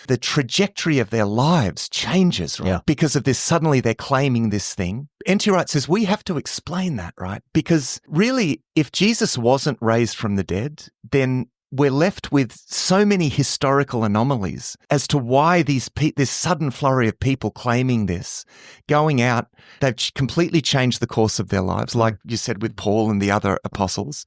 C: The trajectory of their lives changes, right? Yeah. Because of this, suddenly they're claiming this thing. N.T. Wright says we have to explain that, right? Because really, if Jesus wasn't raised from the dead, then we're left with so many historical anomalies as to why this sudden flurry of people claiming this, going out, they've completely changed the course of their lives. Like you said with Paul and the other apostles,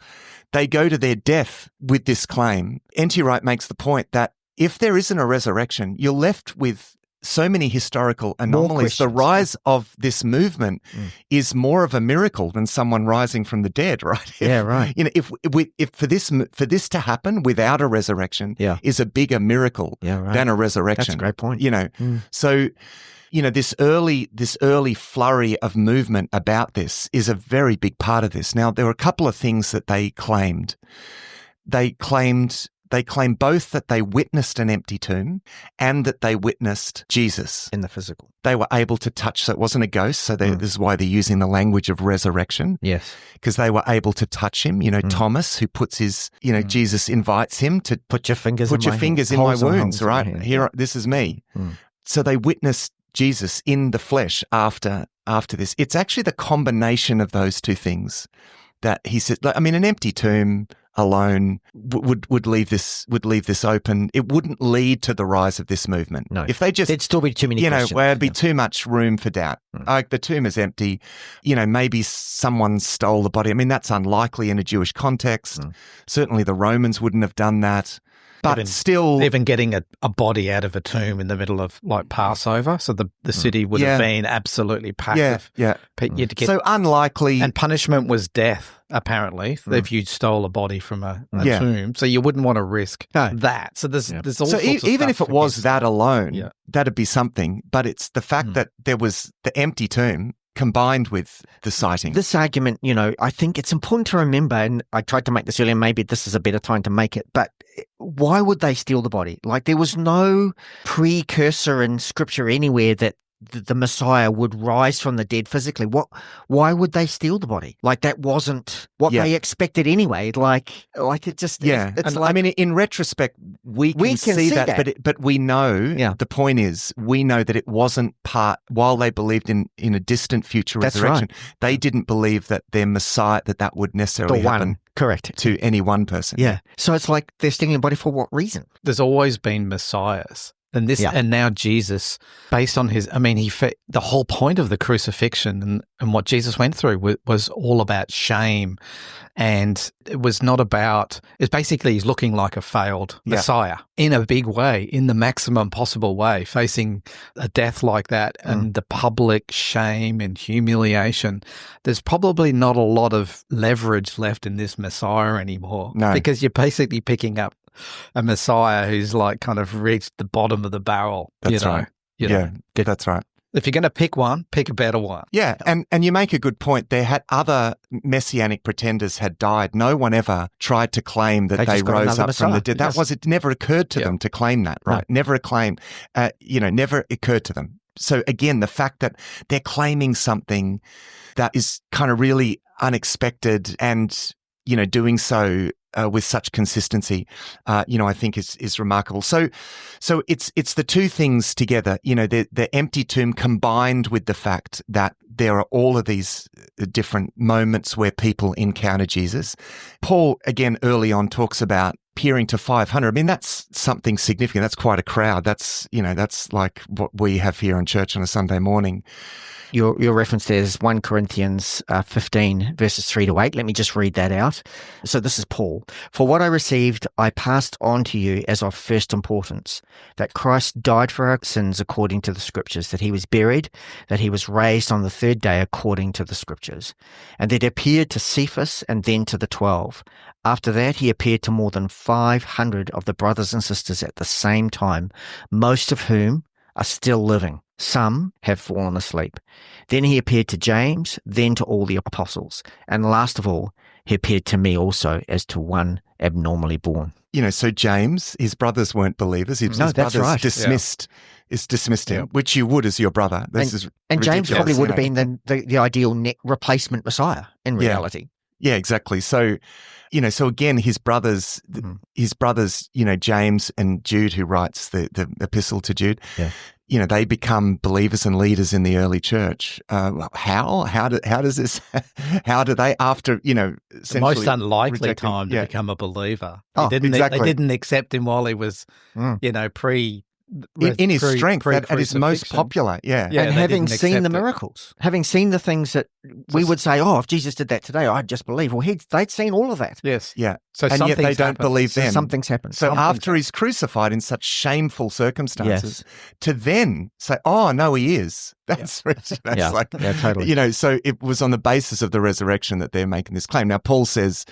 C: they go to their death with this claim. N.T. Wright makes the point that if there isn't a resurrection, you're left with so many historical anomalies. The rise of this movement is more of a miracle than someone rising from the dead, right?
B: Right.
C: If for this to happen without a resurrection is a bigger miracle than a resurrection.
B: That's a great point.
C: So this early flurry of movement about this is a very big part of this. Now, there were a couple of things that they claimed. They claimed both that they witnessed an empty tomb and that they witnessed Jesus.
B: In the physical.
C: They were able to touch, so it wasn't a ghost, so this is why they're using the language of resurrection.
B: Yes.
C: Because they were able to touch him. Thomas, who puts his, Jesus invites him to
B: put your fingers
C: in my wounds, right? Here, this is me. So they witnessed Jesus in the flesh after this. It's actually the combination of those two things that he said. I mean, an empty tomb alone would leave this open. It wouldn't lead to the rise of this movement.
B: No,
C: if they just,
B: there'd still be too many questions.
C: There'd be too much room for doubt. The tomb is empty. Maybe someone stole the body. I mean, that's unlikely in a Jewish context. Certainly, the Romans wouldn't have done that. But
D: even getting a body out of a tomb in the middle of like Passover, so the city would have been absolutely packed.
C: So unlikely.
D: And punishment was death, apparently, if you stole a body from a tomb. So you wouldn't want to risk that. So there's all sorts of
C: even if
D: stuff
C: it was that alone, that'd be something. But it's the fact that there was the empty tomb. combined with the sighting.
B: This argument, I think it's important to remember, and I tried to make this earlier, maybe this is a better time to make it, but why would they steal the body? Like, there was no precursor in Scripture anywhere that the Messiah would rise from the dead physically. Why would they steal the body? Like, that wasn't what they expected anyway. Like it just, it's like,
C: in retrospect, we can see that. But we know, the point is, we know that it wasn't while they believed in a distant future resurrection, they didn't believe that their Messiah, that would necessarily happen.
B: Correct.
C: To any one person.
B: Yeah. So it's like they're stealing the body for what reason?
D: There's always been messiahs. And and now Jesus, based on the whole point of the crucifixion and what Jesus went through was all about shame. And it was not about, it's basically he's looking like a failed Messiah in a big way, in the maximum possible way, facing a death like that and the public shame and humiliation. There's probably not a lot of leverage left in this Messiah anymore.
C: No.
D: Because you're basically picking up a Messiah who's like kind of reached the bottom of the barrel.
C: That's right. That's right.
D: If you're going to pick one, pick a better one.
C: Yeah, and you make a good point. There had other messianic pretenders had died. No one ever tried to claim that they rose up from the dead. It never occurred to them to claim that, right? No. Never never occurred to them. So again, the fact that they're claiming something that is kind of really unexpected and, doing so with such consistency, I think is remarkable. So it's the two things together, the empty tomb combined with the fact that there are all of these different moments where people encounter Jesus. Paul, again, early on talks about appearing to 500. I mean, that's something significant. That's quite a crowd. That's like what we have here in church on a Sunday morning.
B: Your reference there is 1 Corinthians 15, verses 3 to 8. Let me just read that out. So this is Paul. For what I received, I passed on to you as of first importance, that Christ died for our sins according to the Scriptures, that he was buried, that he was raised on the third day according to the Scriptures, and that he appeared to Cephas and then to the 12. After that, he appeared to more than 500 of the brothers and sisters at the same time, most of whom are still living. Some have fallen asleep. Then he appeared to James, then to all the apostles. And last of all, he appeared to me also as to one abnormally born.
C: So James, his brothers weren't believers. His brothers dismissed him, which you would as your brother.
B: And James probably would have been the ideal replacement Messiah in reality.
C: Yeah, exactly. So, so again, his brothers, James and Jude, who writes the epistle to Jude, they become believers and leaders in the early church. How does this? How do they, after
D: the most unlikely time to become a believer? They didn't accept him while he was,
C: in his strength, at his most popular,
B: and having seen the miracles, having seen the things that we would say, if Jesus did that today, I'd just believe. Well, they'd seen all of that.
D: Yes.
C: Yeah. And yet they don't believe them.
B: Something's happened.
C: So after he's crucified in such shameful circumstances, to then say, no, he is. That's
B: totally.
C: So it was on the basis of the resurrection that they're making this claim. Now, Paul says,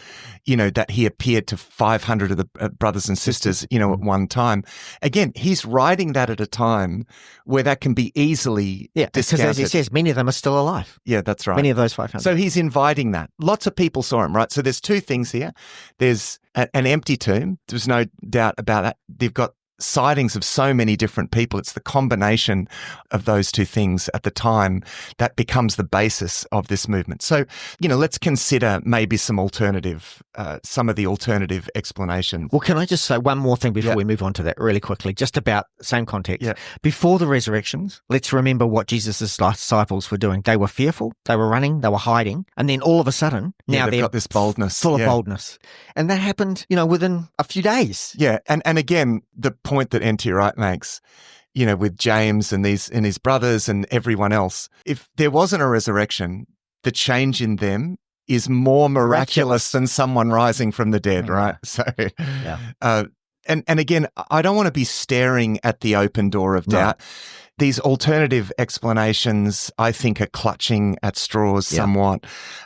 C: that he appeared to 500 of the brothers and sisters, at one time. Again, he's writing that at a time where that can be easily discounted.
B: Because as he says, many of them are still alive.
C: Yeah, that's right.
B: Many of those 500.
C: So he's inviting that. Lots of people saw him, right? So there's two things here. There's an empty tomb. There's no doubt about that. They've got sightings of so many different people. It's the combination of those two things at the time that becomes the basis of this movement. So, let's consider maybe some of the alternative explanations.
B: Well, can I just say one more thing before we move on to that really quickly, just about the same context.
C: Yeah.
B: Before the resurrections, let's remember what Jesus' disciples were doing. They were fearful, they were running, they were hiding, and then all of a sudden, now they've
C: got this boldness.
B: Full of boldness. And that happened, within a few days.
C: Yeah, and again, the point that N.T. Wright makes, with James and his brothers and everyone else, if there wasn't a resurrection, the change in them is more miraculous than someone rising from the dead, right? So, and again, I don't want to be staring at the open door of doubt. No. These alternative explanations, I think, are clutching at straws somewhat.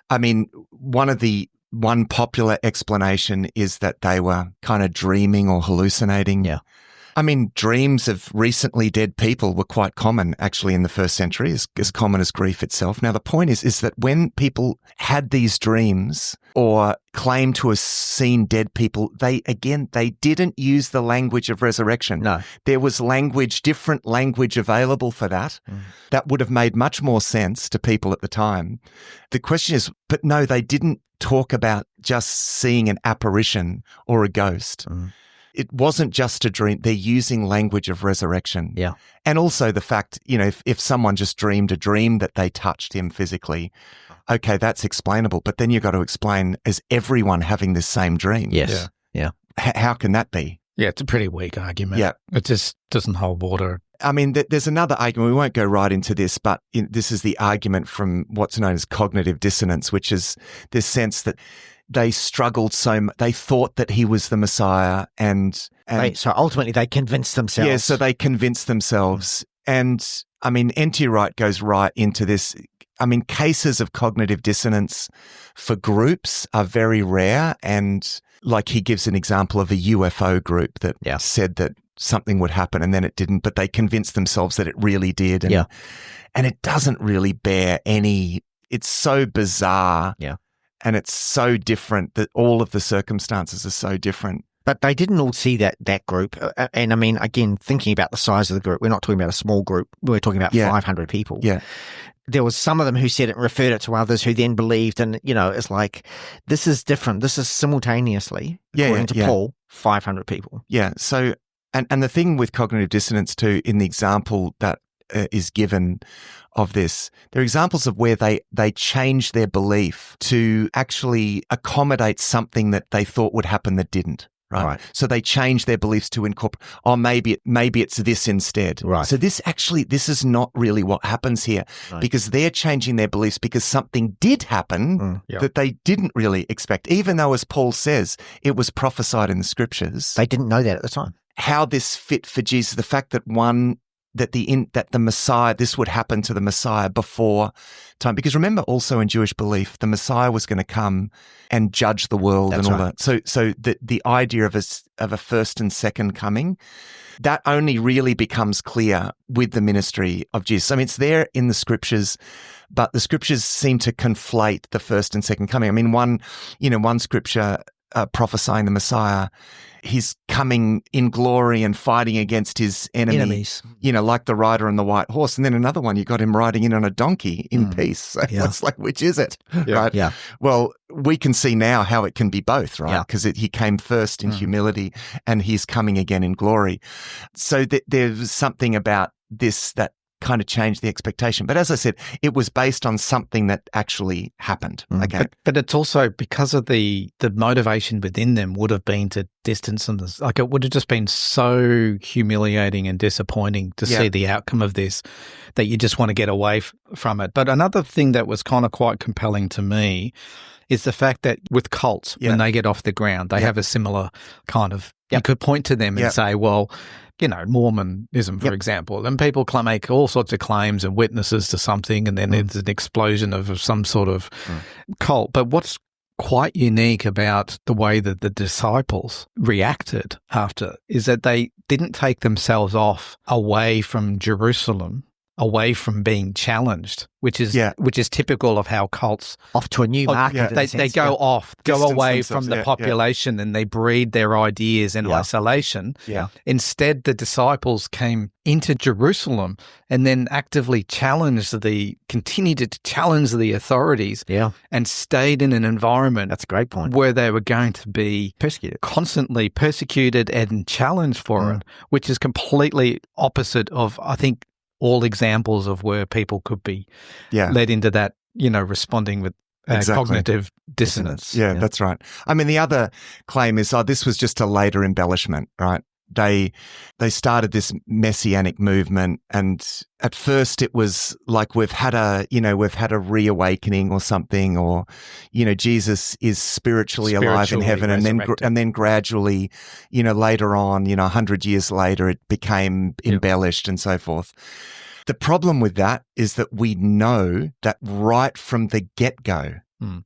C: I mean, one popular explanation is that they were kind of dreaming or hallucinating.
B: Yeah.
C: I mean, dreams of recently dead people were quite common actually in the first century, as common as grief itself. Now, the point is that when people had these dreams or claimed to have seen dead people, they didn't use the language of resurrection.
B: No.
C: There was different language available for that. That would have made much more sense to people at the time. The question is, but no, they didn't talk about just seeing an apparition or a ghost. It wasn't just a dream. They're using language of resurrection.
B: Yeah.
C: And also the fact, if someone just dreamed a dream that they touched him physically, okay, that's explainable. But then you've got to explain, is everyone having this same dream?
B: Yes. Yeah.
C: How can that be?
D: Yeah, it's a pretty weak argument.
C: Yeah.
D: It just doesn't hold water.
C: I mean, there's another argument. We won't go right into this, but this is the argument from what's known as cognitive dissonance, which is this sense that they struggled they thought that he was the Messiah and
B: So ultimately they convinced themselves.
C: Yeah, so they convinced themselves. And I mean, N.T. Wright goes right into this. I mean, cases of cognitive dissonance for groups are very rare. And like he gives an example of a UFO group that said that something would happen and then it didn't, but they convinced themselves that it really did. And it doesn't really bear it's so bizarre.
B: Yeah.
C: And it's so different that all of the circumstances are so different.
B: But they didn't all see that group. And I mean, again, thinking about the size of the group, we're not talking about a small group. We're talking about 500 people.
C: Yeah.
B: There was some of them who said it and referred it to others who then believed. And, it's like, this is different. This is simultaneously, according to Paul, 500 people.
C: Yeah. So, and the thing with cognitive dissonance too, in the example that is given of this, there are examples of where they change their belief to actually accommodate something that they thought would happen that didn't. Right. So they change their beliefs to incorporate, maybe it's this instead.
B: Right.
C: So this is not really what happens here because they're changing their beliefs because something did happen that they didn't really expect, even though, as Paul says, it was prophesied in the scriptures.
B: They didn't know that at the time.
C: How this fit for Jesus, the fact that that the Messiah, this would happen to the Messiah before time. Because remember, also in Jewish belief, the Messiah was going to come and judge the world and all that. So the idea of a first and second coming, that only really becomes clear with the ministry of Jesus. I mean, it's there in the scriptures, but the scriptures seem to conflate the first and second coming. I mean, one scripture prophesying the Messiah, he's coming in glory and fighting against his enemies, like the rider on the white horse. And then another one, you got him riding in on a donkey in peace. So it's like, which is it? Right? Yeah. Well, we can see now how it can be both, right? Because he came first in humility and he's coming again in glory. So there's something about this that kind of changed the expectation. But as I said, it was based on something that actually happened. Okay.
D: But it's also because of the motivation within them would have been to distance them. Like it would have just been so humiliating and disappointing to see the outcome of this that you just want to get away from it. But another thing that was kind of quite compelling to me is the fact that with cults, when they get off the ground, they have a similar kind of, you could point to them and say, well, Mormonism, for example, and people make all sorts of claims and witnesses to something, and then there's an explosion of some sort of cult. But what's quite unique about the way that the disciples reacted after is that they didn't take themselves away from Jerusalem, away from being challenged, which is typical of how cults
B: off to a new market.
D: They go away from the population and they breed their ideas in isolation. Yeah. Instead, the disciples came into Jerusalem and then actively continued to challenge the authorities. Yeah. And stayed in an environment.
B: That's a great point.
D: Where they were going to be constantly persecuted and challenged for it, which is completely opposite of, I think, all examples of where people could be led into that, responding with cognitive dissonance.
C: Yeah, that's right. I mean, the other claim is, this was just a later embellishment, right? They started this messianic movement, and at first it was like we've had a reawakening or something, or Jesus is spiritually alive in heaven, and then gradually, later on, 100 years later, it became embellished and so forth. The problem with that is that we know that right from the get-go,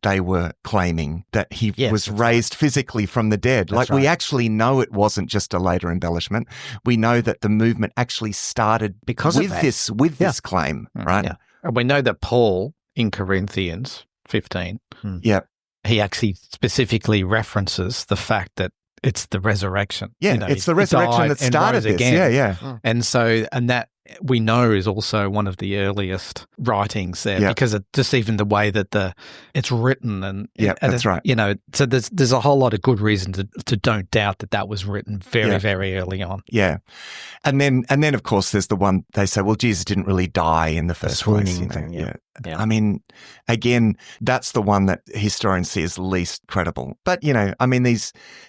C: they were claiming that he was
B: that's
C: raised physically from the dead.
B: That's
C: we
B: right.
C: actually know it wasn't just a later embellishment. We know that the movement actually started
B: Because of
C: with
B: that.
C: this claim, right?
D: Yeah. And we know that Paul in Corinthians 15,
C: Yeah.
D: he actually specifically references the fact that it's the resurrection.
C: Yeah, it's the resurrection that started this.
D: Again.
C: Yeah.
D: And so, and that we know is also one of the earliest writings there because it, just even the way that it's written and
C: that's right.
D: So there's a whole lot of good reason to don't doubt that was written very, very early on.
C: Yeah. And then of course there's the one they say, well, Jesus didn't really die in the first place.
B: Thing,
C: Yeah. I mean, again, that's the one that historians see as least credible. But,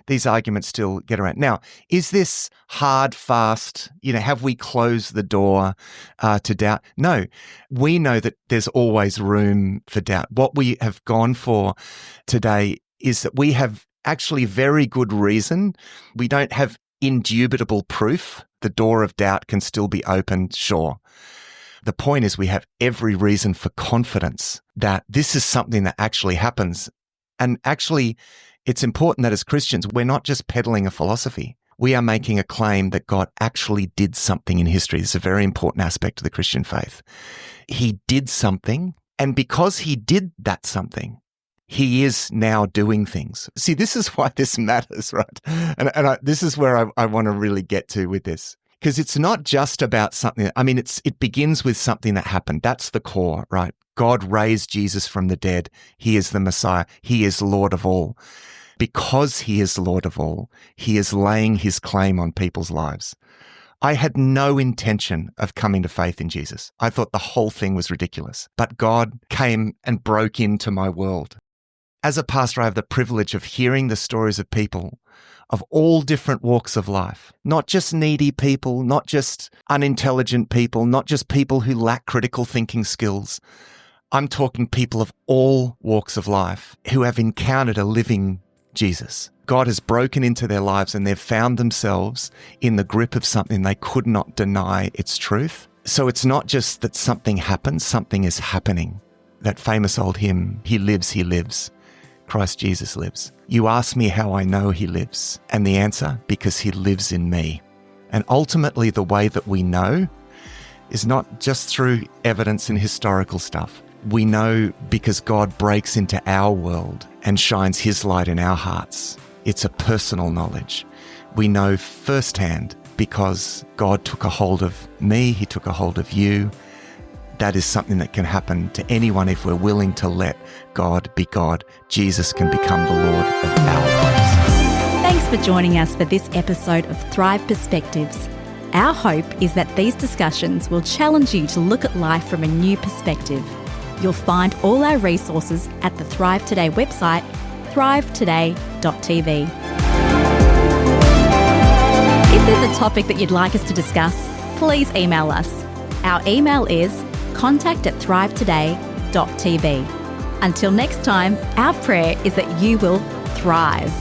C: these arguments still get around. Now, is this hard, fast, have we closed the door to doubt? No, we know that there's always room for doubt. What we have gone for today is that we have actually very good reason. We don't have indubitable proof. The door of doubt can still be opened, sure. The point is we have every reason for confidence that this is something that actually happens. And actually, it's important that as Christians, we're not just peddling a philosophy. We are making a claim that God actually did something in history. This is a very important aspect of the Christian faith. He did something, and because he did that something, he is now doing things. See, this is why this matters, right? And this is where I want to really get to with this. Because it's not just about something. It begins with something that happened. That's the core, right? God raised Jesus from the dead. He is the Messiah. He is Lord of all. Because he is Lord of all, he is laying his claim on people's lives. I had no intention of coming to faith in Jesus. I thought the whole thing was ridiculous. But God came and broke into my world. As a pastor, I have the privilege of hearing the stories of people of all different walks of life, not just needy people, not just unintelligent people, not just people who lack critical thinking skills. I'm talking people of all walks of life who have encountered a living Jesus. God has broken into their lives and they've found themselves in the grip of something they could not deny its truth. So it's not just that something happens, something is happening. That famous old hymn, He lives, He lives. Christ Jesus lives. You ask me how I know he lives, and the answer, because he lives in me. And ultimately, the way that we know is not just through evidence and historical stuff. We know because God breaks into our world and shines his light in our hearts. It's a personal knowledge. We know firsthand because God took a hold of me, he took a hold of you. That is something that can happen to anyone if we're willing to let God be God. Jesus can become the Lord of our lives.
A: Thanks for joining us for this episode of Thrive Perspectives. Our hope is that these discussions will challenge you to look at life from a new perspective. You'll find all our resources at the Thrive Today website, thrivetoday.tv. If there's a topic that you'd like us to discuss, please email us. Our email is contact@thrivetoday.tv. Until next time, our prayer is that you will thrive.